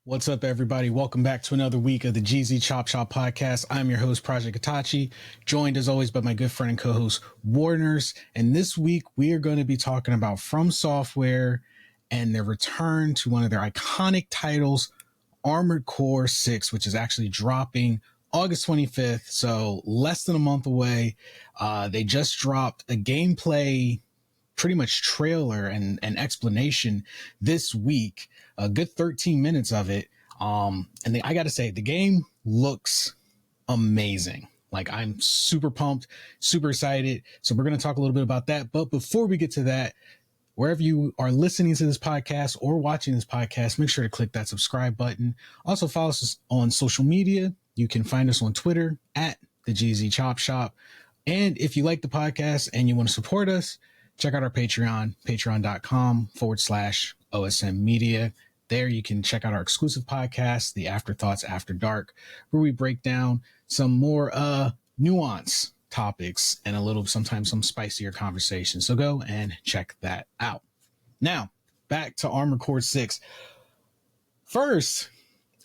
What's up, everybody? Welcome back to another week of the GZ Chop Shop podcast. I'm your host, Project Itachi, joined as always by my good friend and co-host, Warners. And this week, we are going to be talking about From Software and their return to one of their iconic titles, Armored Core 6, which is actually dropping August 25th. So less than a month away. They just dropped a gameplay pretty much trailer and explanation this week, a good 13 minutes of it. I got to say, the game looks amazing. Like, I'm super pumped, super excited. So we're going to talk a little bit about that. But before we get to that, wherever you are listening to this podcast or watching this podcast, make sure to click that subscribe button. Also follow us on social media. You can find us on Twitter at the GZ Chop Shop. And if you like the podcast and you want to support us, check out our Patreon, patreon.com/OSM Media. There you can check out our exclusive podcast, The Afterthoughts After Dark, where we break down some more nuanced topics and sometimes some spicier conversations. So go and check that out. Now, back to Armored Core 6. First,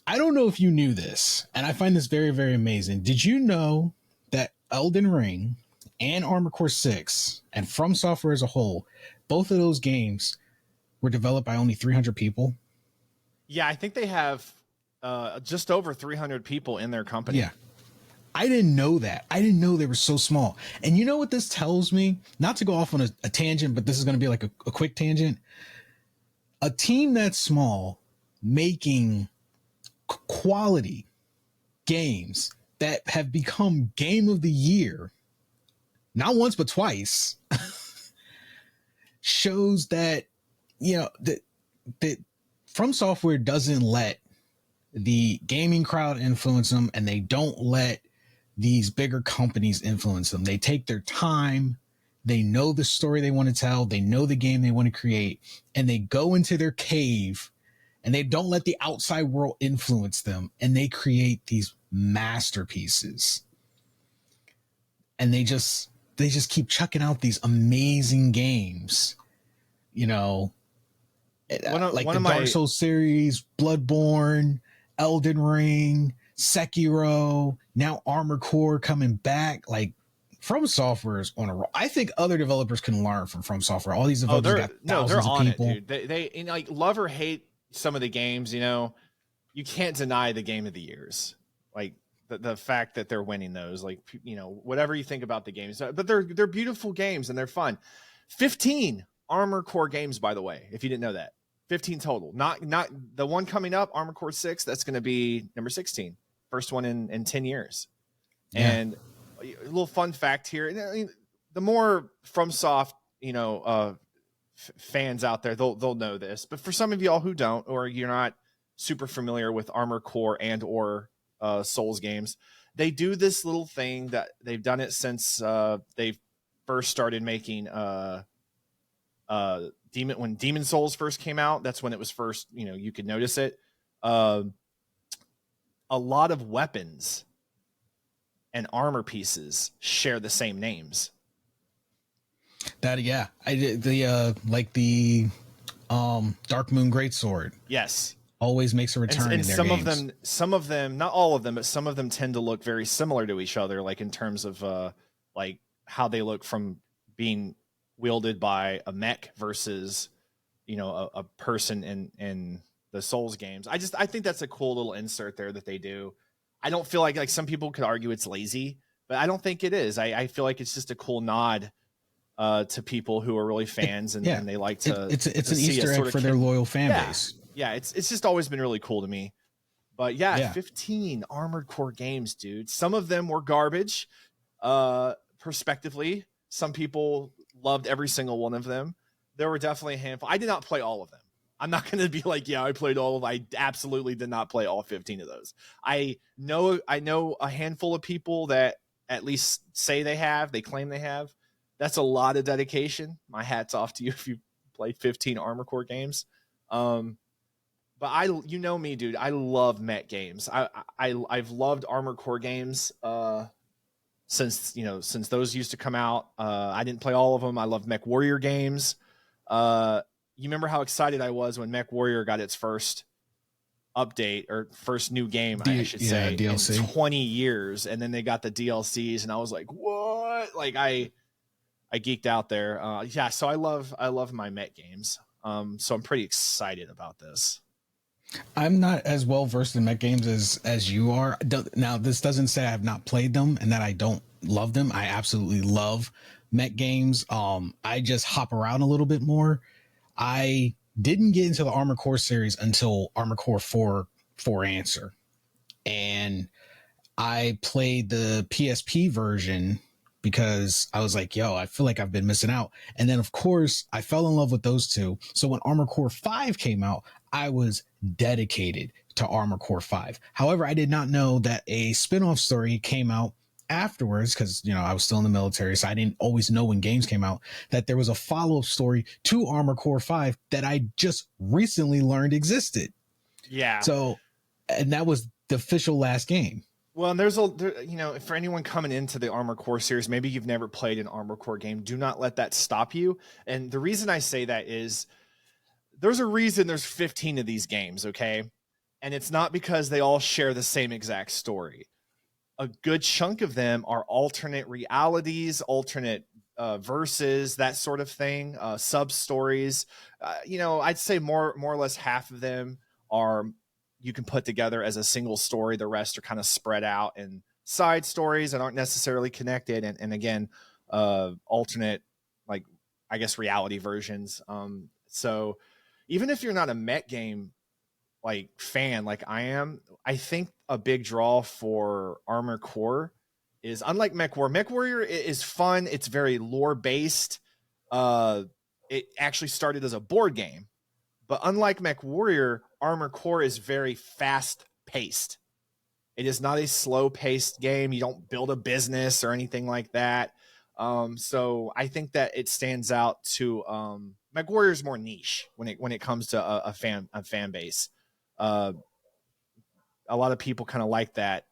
I don't know if you knew this, and I find this very, very amazing. Did you know that Elden Ring and Armored Core 6 and From Software as a whole, both of those games were developed by only 300 people? Yeah, I think they have just over 300 people in their company. Yeah. I didn't know that. I didn't know they were so small. And you know what this tells me? Not to go off on a tangent, but this is going to be like a quick tangent. A team that small making quality games that have become Game of the Year, not once, but twice, shows that, that From Software doesn't let the gaming crowd influence them, and they don't let these bigger companies influence them. They take their time. They know the story they want to tell. They know the game they want to create, and they go into their cave, and they don't let the outside world influence them, and they create these masterpieces. And they just keep chucking out these amazing games, like the Dark Souls series, Bloodborne, Elden Ring, Sekiro, now Armored Core coming back. Like, From Software is on a roll. I think other developers can learn from Software. All these developers got thousands of people. It, dude. They like, love or hate some of the games. You can't deny the Game of the Years. Like, the fact that they're winning those, like, whatever you think about the games, but they're beautiful games and they're fun. 15 Armored Core games, by the way, if you didn't know that. 15 total. Not the one coming up, Armored Core 6, that's going to be number 16. First one in 10 years. Yeah. And a little fun fact here, the more FromSoft, fans out there, they'll know this, but for some of y'all who don't, or you're not super familiar with Armored Core and or Souls games, they do this little thing that they've done it since they first started making when Demon Souls first came out. That's when it was first, you could notice it. A lot of weapons and armor pieces share the same names. I did the Dark Moon Greatsword. Yes. Always makes a return in their games. Some of them, not all of them, but some of them tend to look very similar to each other, like in terms of like how they look from being wielded by a mech versus, a person in the Souls games. I think that's a cool little insert there that they do. I don't feel like some people could argue it's lazy, but I don't think it is. I feel like it's just a cool nod to people who are really fans and they like to. It's an Easter egg for their loyal fan base. Yeah, it's just always been really cool to me. But 15 Armored Core games, dude. Some of them were garbage, prospectively. Some people loved every single one of them. There were definitely a handful. I did not play all of them. I'm not going to be like, I played all of them. I absolutely did not play all 15 of those. I know a handful of people that at least say they claim they have. That's a lot of dedication. My hat's off to you if you played 15 Armored Core games. But me, dude, I love mech games. I've loved Armored Core games since those used to come out. I didn't play all of them. I love Mech Warrior games. You remember how excited I was when Mech Warrior got its first update, or first new game, I should say, DLC. in 20 years. And then they got the DLCs, and I was like, what? Like I geeked out there. Yeah. So I love my mech games. So I'm pretty excited about this. I'm not as well versed in mech games as you are. Now, this doesn't say I have not played them and that I don't love them. I absolutely love mech games. I just hop around a little bit more. I didn't get into the Armored Core series until Armored Core 4 Answer. And I played the PSP version because I was like, yo, I feel like I've been missing out. And then, of course, I fell in love with those two. So when Armored Core 5 came out, I was dedicated to Armored Core 5. However, I did not know that a spin-off story came out afterwards, because, you know, I was still in the military, so I didn't always know when games came out, that there was a follow-up story to Armored Core 5 that I just recently learned existed. Yeah. So, and that was the official last game. Well, and you know, for anyone coming into the Armored Core series, maybe you've never played an Armored Core game, do not let that stop you. And the reason I say that is there's a reason there's 15 of these games, okay? And it's not because they all share the same exact story. A good chunk of them are alternate realities, alternate verses, that sort of thing, sub stories. You know, I'd say more or less half of them are you can put together as a single story. The rest are kind of spread out in side stories that aren't necessarily connected. And again, alternate, like, I guess, reality versions. So even if you're not a mech game like fan like I am, I think a big draw for Armored Core is, unlike Mech Warrior is fun. It's very lore based. It actually started as a board game. But unlike Mech Warrior, Armored Core is very fast paced. It is not a slow paced game. You don't build a business or anything like that. So I think that it stands out to Mech Warrior is more niche when it comes to a fan base. A lot of people kind of like that.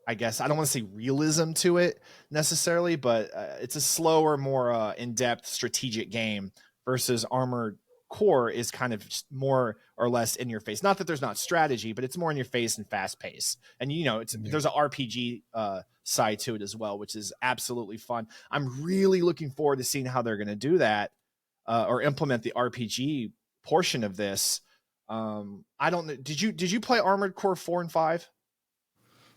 I guess I don't want to say realism to it necessarily, but it's a slower, more in-depth strategic game versus Armored Core is kind of more or less in your face. Not that there's not strategy, but it's more in your face and fast pace. And, you know, there's an RPG side to it as well, which is absolutely fun. I'm really looking forward to seeing how they're going to do that or implement the RPG portion of this. I don't know. Did you play Armored Core 4 and 5?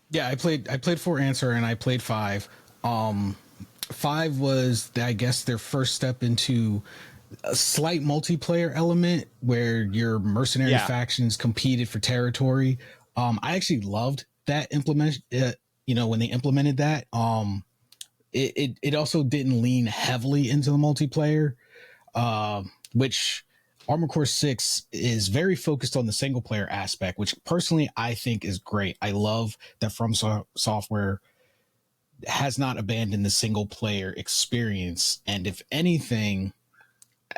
Yeah, I played 4 Answer and I played 5. 5 was, I guess, their first step into a slight multiplayer element where your mercenary factions competed for territory. I actually loved that implement. You know, when they implemented that, it also didn't lean heavily into the multiplayer, which Armored Core 6 is very focused on the single player aspect, which personally I think is great. I love that FromSoftware has not abandoned the single player experience. And if anything,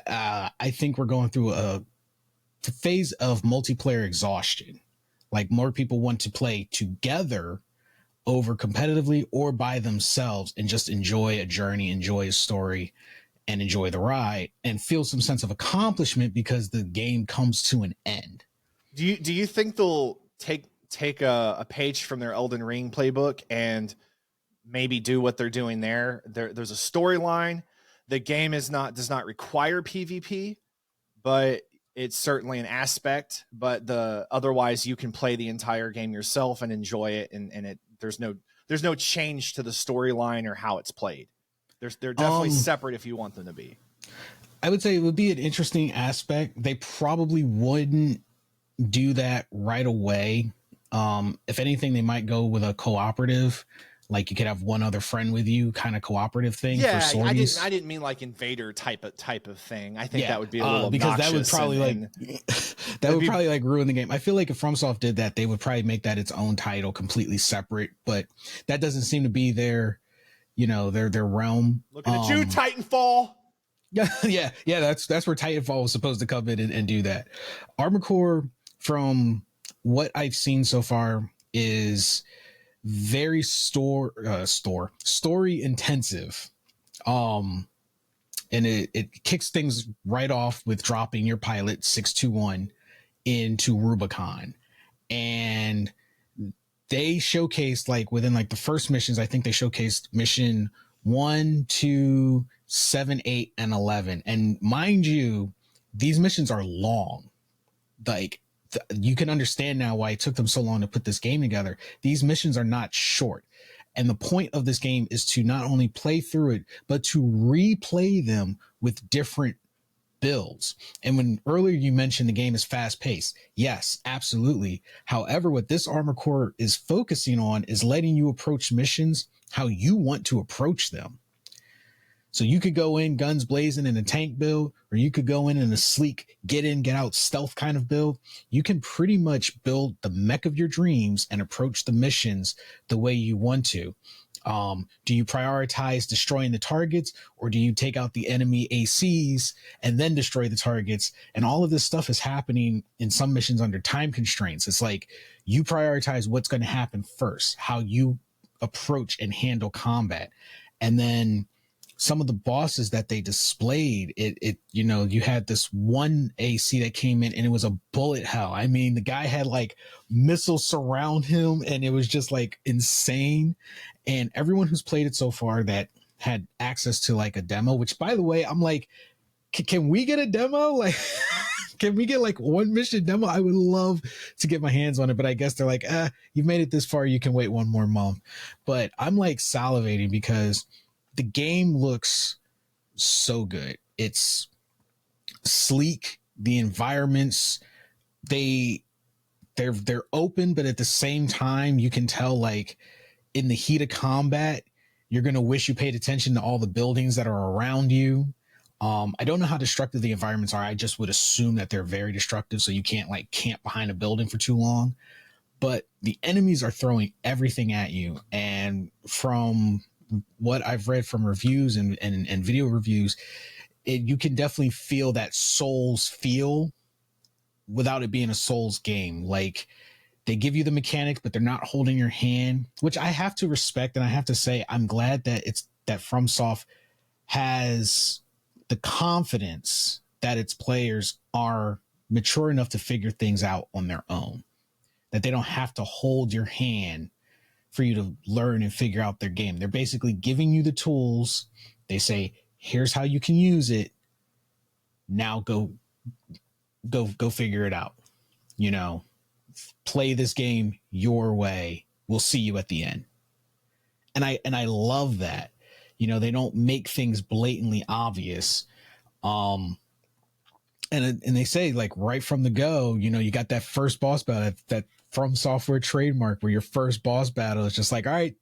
I think we're going through a phase of multiplayer exhaustion. Like, more people want to play together over competitively or by themselves and just enjoy a journey, enjoy a story, and enjoy the ride and feel some sense of accomplishment because the game comes to an end. Do you think they'll take a page from their Elden Ring playbook and maybe do what they're doing there? There's a storyline. The game does not require PvP, but it's certainly an aspect. But otherwise you can play the entire game yourself and enjoy it, and there's no change to the storyline or how it's played. They're definitely separate if you want them to be. I would say it would be an interesting aspect. They probably wouldn't do that right away. If anything, they might go with a cooperative, like you could have one other friend with you, kind of cooperative thing. Yeah, for sorties. I didn't mean like Invader type of thing. I think that would be a little because that would probably probably ruin the game. I feel like if FromSoft did that, they would probably make that its own title, completely separate. But that doesn't seem to be their realm. Looking at you, Titanfall. Yeah. That's where Titanfall was supposed to come in and do that. Armored Core, from what I've seen so far, is very story intensive. And it kicks things right off with dropping your pilot 621 into Rubicon. and they showcased like within like the first missions, I think they showcased mission 1, 2, 7, 8, and 11. And mind you, these missions are long. Like you can understand now why it took them so long to put this game together. These missions are not short. And the point of this game is to not only play through it, but to replay them with different builds. And when earlier you mentioned the game is fast paced, yes, absolutely. However, what this Armor Core is focusing on is letting you approach missions how you want to approach them. So you could go in guns blazing in a tank build, or you could go in a sleek, get in, get out stealth kind of build. You can pretty much build the mech of your dreams and approach the missions the way you want to. Do you prioritize destroying the targets, or do you take out the enemy ACs and then destroy the targets? And all of this stuff is happening in some missions under time constraints. It's like you prioritize what's going to happen first, how you approach and handle combat. And then some of the bosses that they displayed, you had this one AC that came in and it was a bullet hell. I mean, the guy had like missiles surround him and it was just like insane. And everyone who's played it so far that had access to like a demo, which by the way, I'm like, can we get a demo? Like, can we get like one mission demo? I would love to get my hands on it, but I guess they're like, you've made it this far. You can wait one more month. But I'm like salivating because the game looks so good. It's sleek. The environments, they're open, but at the same time, you can tell like in the heat of combat, you're going to wish you paid attention to all the buildings that are around you. I don't know how destructive the environments are. I just would assume that they're very destructive. So you can't like camp behind a building for too long, but the enemies are throwing everything at you. And from what I've read from reviews and video reviews, you can definitely feel that Souls feel without it being a Souls game. Like they give you the mechanics, but they're not holding your hand, which I have to respect. And I have to say, I'm glad that that FromSoft has the confidence that its players are mature enough to figure things out on their own, that they don't have to hold your hand for you to learn and figure out their game. They're basically giving you the tools. They say, here's how you can use it. Now go figure it out. Play this game your way. We'll see you at the end. And I love that. They don't make things blatantly obvious. And they say like right from the go, you got that first boss battle, that From Software trademark, where your first boss battle is just like, all right,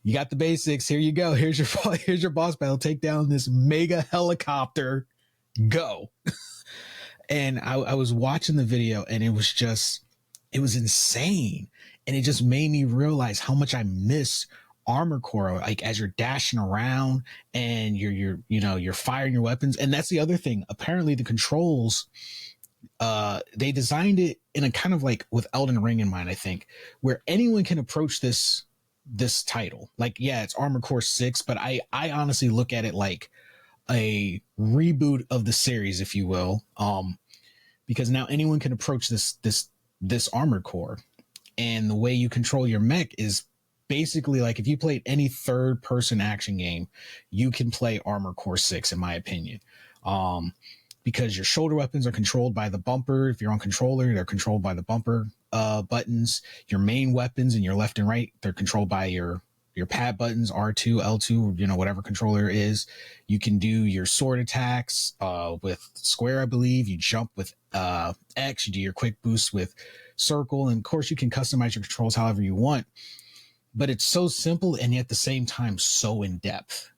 you got the basics. Here you go. Here's your boss battle. Take down this mega helicopter. Go. And I was watching the video and it was insane. And it just made me realize how much I miss Armor Core, like as you're dashing around and you're firing your weapons. And that's the other thing. Apparently the controls, they designed it in a kind of like with Elden Ring in mind, I think, where anyone can approach this title. Like, yeah, it's Armor Core 6, but I honestly look at it like a reboot of the series, if you will. Because now anyone can approach this Armor Core, and the way you control your mech is basically like if you played any third person action game, you can play Armor Core 6, in my opinion. Because your shoulder weapons are controlled by the bumper. If you're on controller, they're controlled by the bumper buttons. Your main weapons in your left and right, they're controlled by your pad buttons, R2, L2, whatever controller is. You can do your sword attacks with square, I believe. You jump with X. You do your quick boost with circle. And of course, you can customize your controls however you want. But it's so simple and yet at the same time so in depth.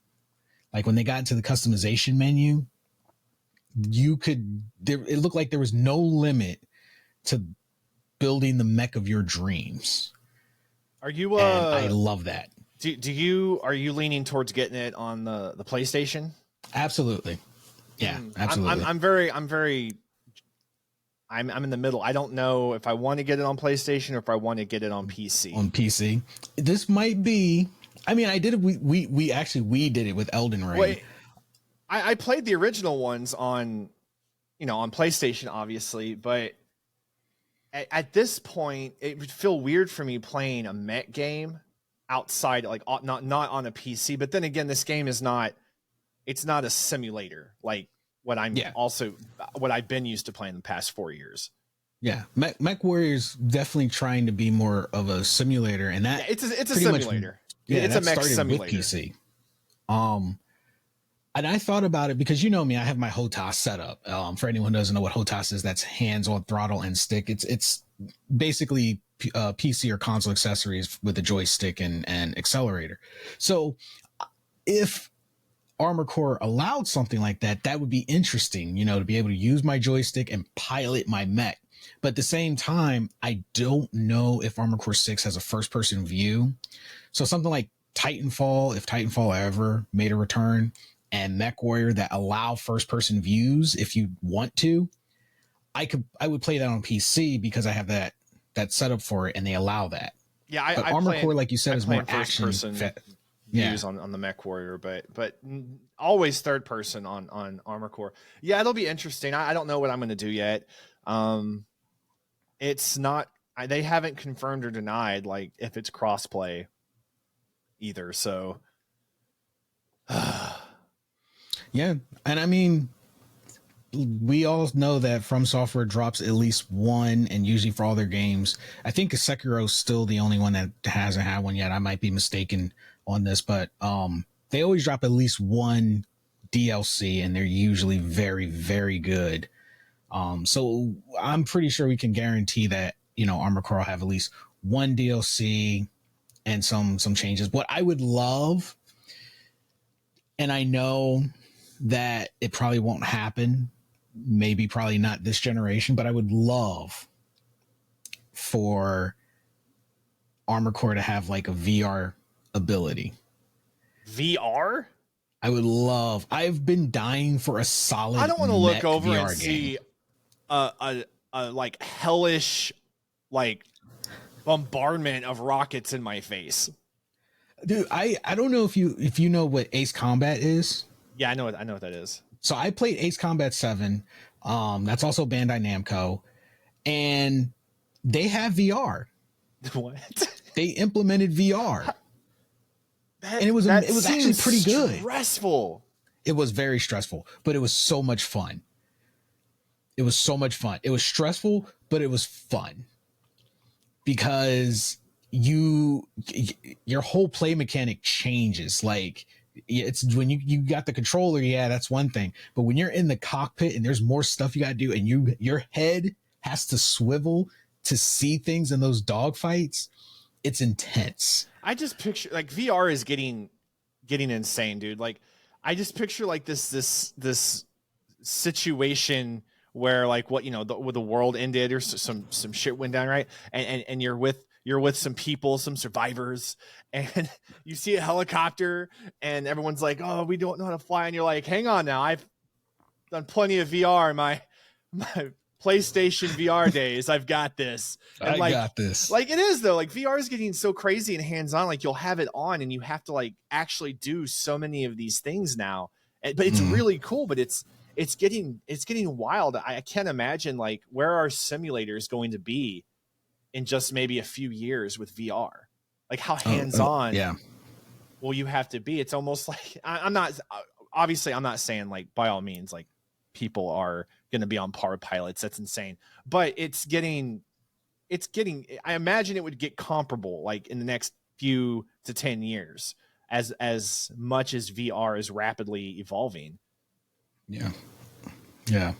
Like when they got into the customization menu, it looked like there was no limit to building the mech of your dreams. Are you and I love that. Are you leaning towards getting it on the PlayStation? Absolutely. Yeah, absolutely. I'm in the middle. I don't know if I want to get it on PlayStation or if I want to get it on PC. On PC. This might be, I mean, I did it. We did it with Elden Ring. Wait, I played the original ones on PlayStation, obviously, but at this point, it would feel weird for me playing a mech game outside, like not on a PC. But then again, this game is not. It's not a simulator like what I've been used to playing the past 4 years. Yeah, Mech Warrior's definitely trying to be more of a simulator, and that it's a simulator. It's a mech simulator. With PC. And I thought about it because, you know me, I have my HOTAS set up. For anyone who doesn't know what HOTAS is, that's hands on throttle and stick. It's basically PC or console accessories with a joystick and accelerator. So if Armored Core allowed something like that, that would be interesting, you know, to be able to use my joystick and pilot my mech. But at the same time, I don't know if Armored Core 6 has a first-person view. So something like Titanfall, if Titanfall ever made a return, and Mech Warrior that allow first-person views, if you want to, I would play that on PC because I have that setup for it, and they allow that. Yeah, Armored Core, like you said, is more action. Views on the Mech Warrior, but always third person on Armored Core. Yeah, it'll be interesting. I don't know what I'm going to do yet. It's not. They haven't confirmed or denied like if it's crossplay either. So, yeah, and I mean, we all know that From Software drops at least one, and usually for all their games. I think Sekiro's still the only one that hasn't had one yet. I might be mistaken on this, but they always drop at least one DLC, and they're usually very, very good. So I'm pretty sure we can guarantee that, you know, Armored Core will have at least one DLC and some changes. What I would love, and I know that it probably won't happen, probably not this generation, but I would love for Armored Core to have like a VR ability. VR? I would love. I've been dying for a solid. I don't want to look over VR and game. See a like hellish like bombardment of rockets in my face. Dude, I don't know if you know what Ace Combat is. Yeah, I know what that is. So I played Ace Combat 7. That's also Bandai Namco, and they have VR. What? They implemented VR. And it was actually pretty good. Stressful. It was very stressful, but it was so much fun. It was so much fun. It was stressful, but it was fun because your whole play mechanic changes. Like it's when you got the controller, yeah, that's one thing. But when you're in the cockpit and there's more stuff you got to do, and your head has to swivel to see things in those dogfights, it's intense. I just picture like VR is getting insane, dude. Like I just picture like this situation where like what, you know, the world ended or some shit went down, right? And you're with some people, some survivors, and you see a helicopter and everyone's like, oh, we don't know how to fly. And you're like, hang on now. I've done plenty of VR in my PlayStation VR days. I've got this. And I got this. Like it is though. Like VR is getting so crazy and hands-on. Like you'll have it on and you have to like actually do so many of these things now. But it's really cool, but it's getting wild. I can't imagine like where are simulators going to be in just maybe a few years with VR. Like how hands-on will you have to be? It's almost like I'm not saying like by all means like people are going to be on par with pilots. That's insane. But it's getting, I imagine it would get comparable like in the next few to 10 years as much as VR is rapidly evolving. Yeah. Yeah.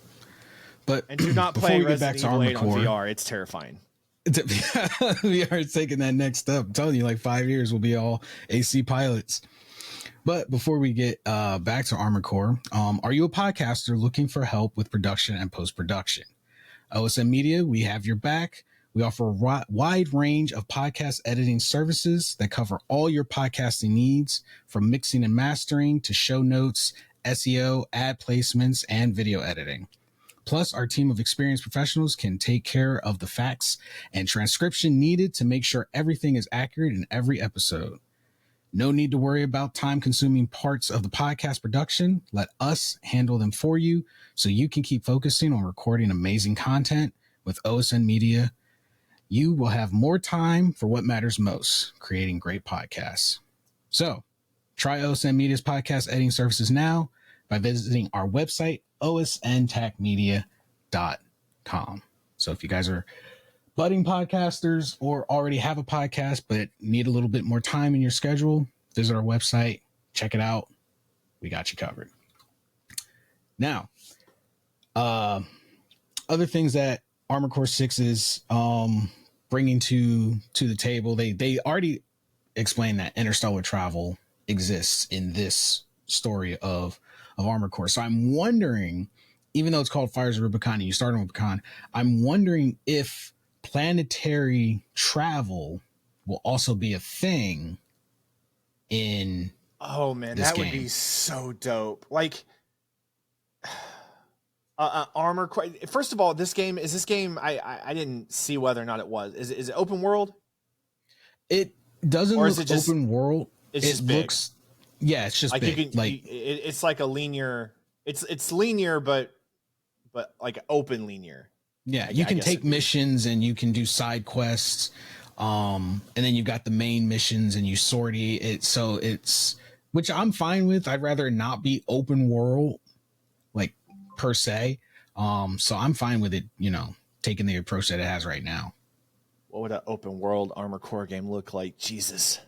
But and do not play Resident Evil 8 on VR. It's terrifying. VR is taking that next step. I'm telling you, like 5 years we'll be all AC pilots. But before we get back to Armored Core, are you a podcaster looking for help with production and post-production? OSN Media, we have your back. We offer a wide range of podcast editing services that cover all your podcasting needs, from mixing and mastering to show notes, SEO, ad placements, and video editing. Plus, our team of experienced professionals can take care of the facts and transcription needed to make sure everything is accurate in every episode. No need to worry about time-consuming parts of the podcast production. Let us handle them for you so you can keep focusing on recording amazing content with OSN Media you will have more time for what matters most, creating great podcasts. So try OSN Media's podcast editing services now by visiting our website, osntechmedia.com. So if you guys are budding podcasters or already have a podcast but need a little bit more time in your schedule, visit our website, check it out. We got you covered. Now, other things that Armored Core 6 is bringing to the table, they already explained that interstellar travel exists in this story of Armored Core. So I'm wondering, even though it's called Fires of Rubicon and you start on Rubicon, I'm wondering if planetary travel will also be a thing in that game. would be so dope. Like Armor Core. First of all, this game I didn't see whether or not it was. Is it open world? It doesn't or look is it just, open world. It's just big. Looks, yeah, it's just like big. you can, it's like a linear. It's linear, but like open linear. Yeah, you can take missions and you can do side quests, and then you've got the main missions and you sortie it. So it's, which I'm fine with. I'd rather not be open world, like per se. So I'm fine with it, taking the approach that it has right now. What would an open world Armor Core game look like? Jesus.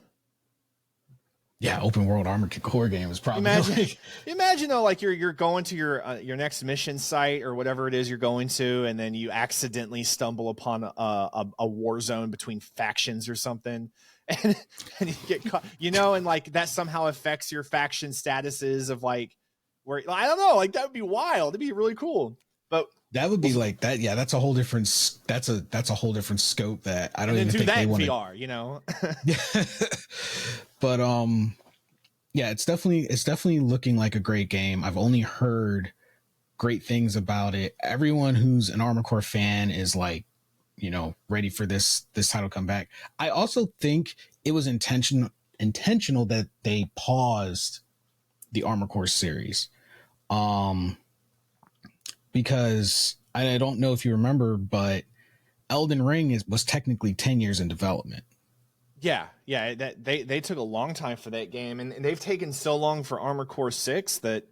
Yeah, open world Armored Core game is probably imagine though, like you're going to your next mission site or whatever it is you're going to, and then you accidentally stumble upon a war zone between factions or something, and you get caught, and like that somehow affects your faction statuses of like where, I don't know, like that would be wild. It'd be really cool. But that would be like that. Yeah, that's a whole different. That's a whole different scope that I don't even think that they want VR. But yeah, it's definitely looking like a great game. I've only heard great things about it. Everyone who's an Armored Core fan is like, ready for this title to come back. I also think it was intentional that they paused the Armored Core series. Because I don't know if you remember, but Elden Ring was technically 10 years in development. Yeah, that they took a long time for that game, and they've taken so long for Armored Core 6 that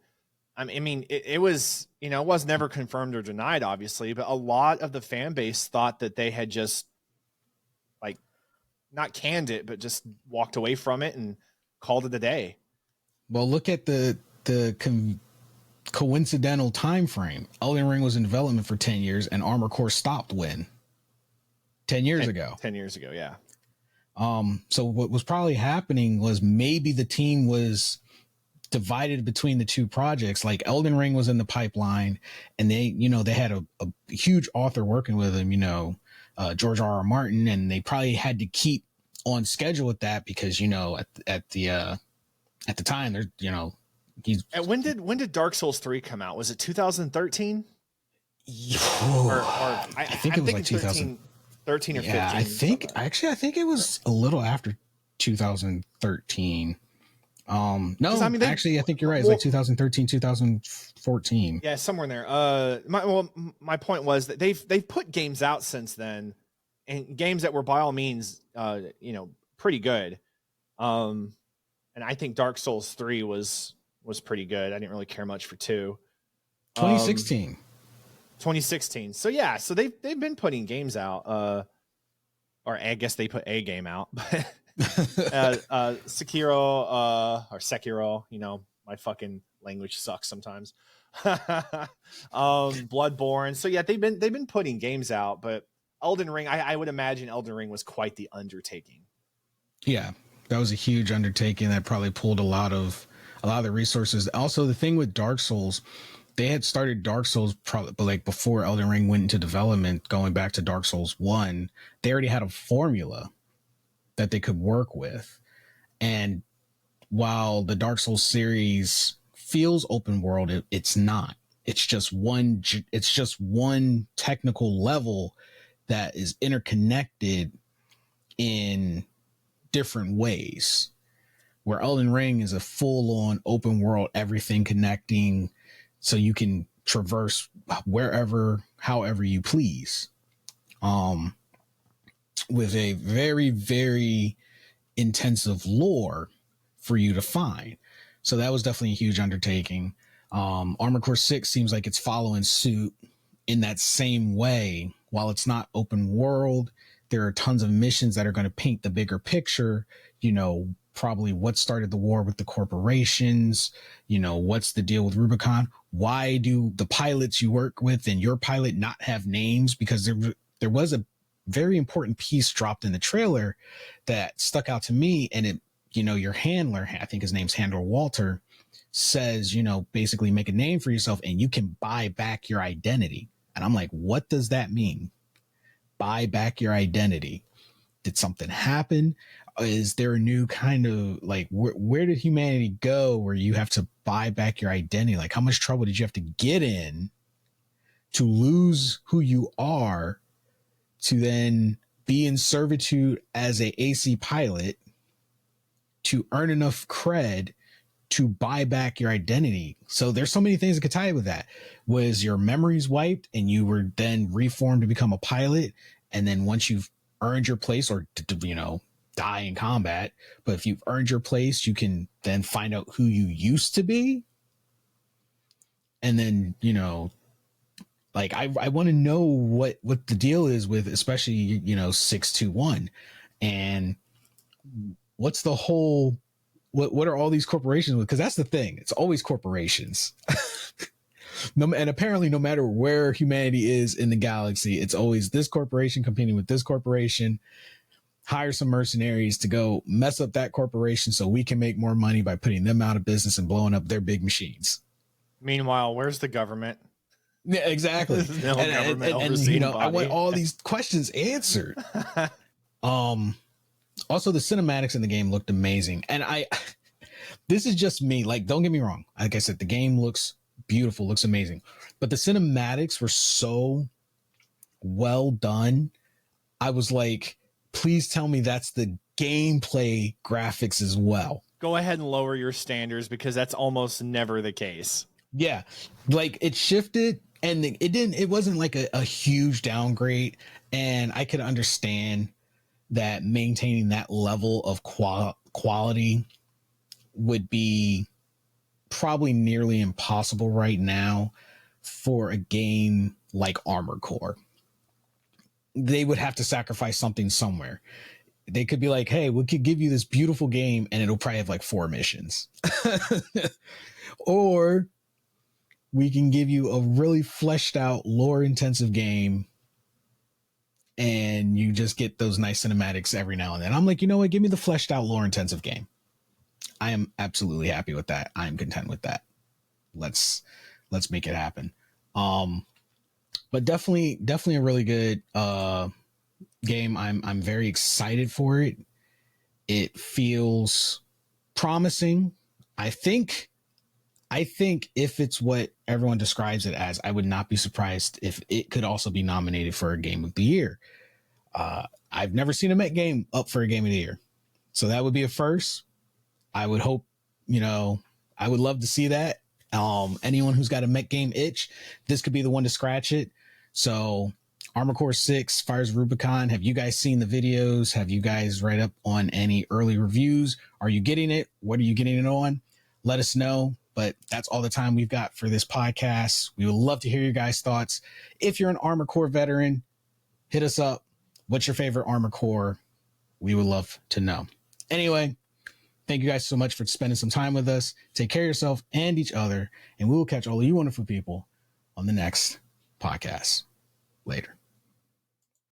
I mean it was, it was never confirmed or denied, obviously, but a lot of the fan base thought that they had just like not canned it, but just walked away from it and called it a day. Well, look at the coincidental time frame. Elden Ring was in development for 10 years and Armored Core stopped when 10 years ago. 10 years ago, yeah. So what was probably happening was maybe the team was divided between the two projects. Like Elden Ring was in the pipeline and they had a huge author working with them, George R.R. Martin, and they probably had to keep on schedule with that because, at the time there's, And when did Dark Souls 3 come out? Was it 2013? I think it was like 2013 or 15. I think it was a little after 2013. No, actually, I think you're right. It's like 2013, 2014. Yeah, somewhere in there. My point was that they've put games out since then, and games that were by all means, pretty good. And I think Dark Souls 3 was pretty good. I didn't really care much for 2. 2016. So yeah, so they've been putting games out. Or I guess they put a game out. Sekiro, my fucking language sucks sometimes. Bloodborne. So yeah, they've been putting games out, but Elden Ring, I would imagine Elden Ring was quite the undertaking. Yeah, that was a huge undertaking that probably pulled a lot of the resources. Also, the thing with Dark Souls, they had started Dark Souls probably like before Elden Ring went into development, going back to Dark Souls 1. They already had a formula that they could work with. And while the Dark Souls series feels open world, it's not. It's just one technical level that is interconnected in different ways. Where Elden Ring is a full-on open world, everything connecting, so you can traverse wherever, however you please. with a very, very intensive lore for you to find. So that was definitely a huge undertaking. Armored Core 6 seems like it's following suit in that same way. While it's not open world, there are tons of missions that are going to paint the bigger picture, probably what started the war with the corporations, what's the deal with Rubicon? Why do the pilots you work with and your pilot not have names? Because there was a very important piece dropped in the trailer that stuck out to me. And it, your handler, I think his name's Handler Walter, says, basically make a name for yourself and you can buy back your identity. And I'm like, what does that mean? Buy back your identity. Did something happen? Is there a new kind of like, where did humanity go where you have to buy back your identity? Like, how much trouble did you have to get in to lose who you are, to then be in servitude as a AC pilot, to earn enough cred to buy back your identity? So there's so many things that could tie with that. Was your memories wiped and you were then reformed to become a pilot? And then once you've earned your place, or, die in combat, but if you've earned your place, you can then find out who you used to be. And then, like, I want to know what the deal is with, especially, 621, and what's the whole, what are all these corporations with? Because that's the thing. It's always corporations. And apparently no matter where humanity is in the galaxy, it's always this corporation competing with this corporation. Hire some mercenaries to go mess up that corporation so we can make more money by putting them out of business and blowing up their big machines. Meanwhile, where's the government? Yeah, exactly. No government overseeing body. I want all these questions answered. Also, the cinematics in the game looked amazing. And this is just me. Like, don't get me wrong. Like I said, the game looks beautiful, looks amazing. But the cinematics were so well done. I was like, please tell me that's the gameplay graphics as well. Go ahead and lower your standards, because that's almost never the case. Yeah. Like, it shifted, and it wasn't like a huge downgrade. And I could understand that maintaining that level of quality would be probably nearly impossible right now for a game like Armored Core. They would have to sacrifice something somewhere. They could be like, hey, we could give you this beautiful game and it'll probably have like 4 missions. Or we can give you a really fleshed out, lore intensive game and you just get those nice cinematics every now and then. I'm like, you know what? Give me the fleshed out, lore intensive game. I am absolutely happy with that. I am content with that. Let's make it happen. But definitely a really good game. I'm very excited for it. It feels promising. I think if it's what everyone describes it as, I would not be surprised if it could also be nominated for a Game of the Year. I've never seen a mech game up for a Game of the Year, so that would be a first. I would hope, I would love to see that. Anyone who's got a mech game itch, this could be the one to scratch it. So Armored Core 6, Fires Rubicon. Have you guys seen the videos? Have you guys read up on any early reviews? Are you getting it? What are you getting it on? Let us know. But that's all the time we've got for this podcast. We would love to hear your guys' thoughts. If you're an Armored Core veteran, hit us up. What's your favorite Armored Core? We would love to know. Anyway, thank you guys so much for spending some time with us. Take care of yourself and each other, and we will catch all of you wonderful people on the next podcast. Later.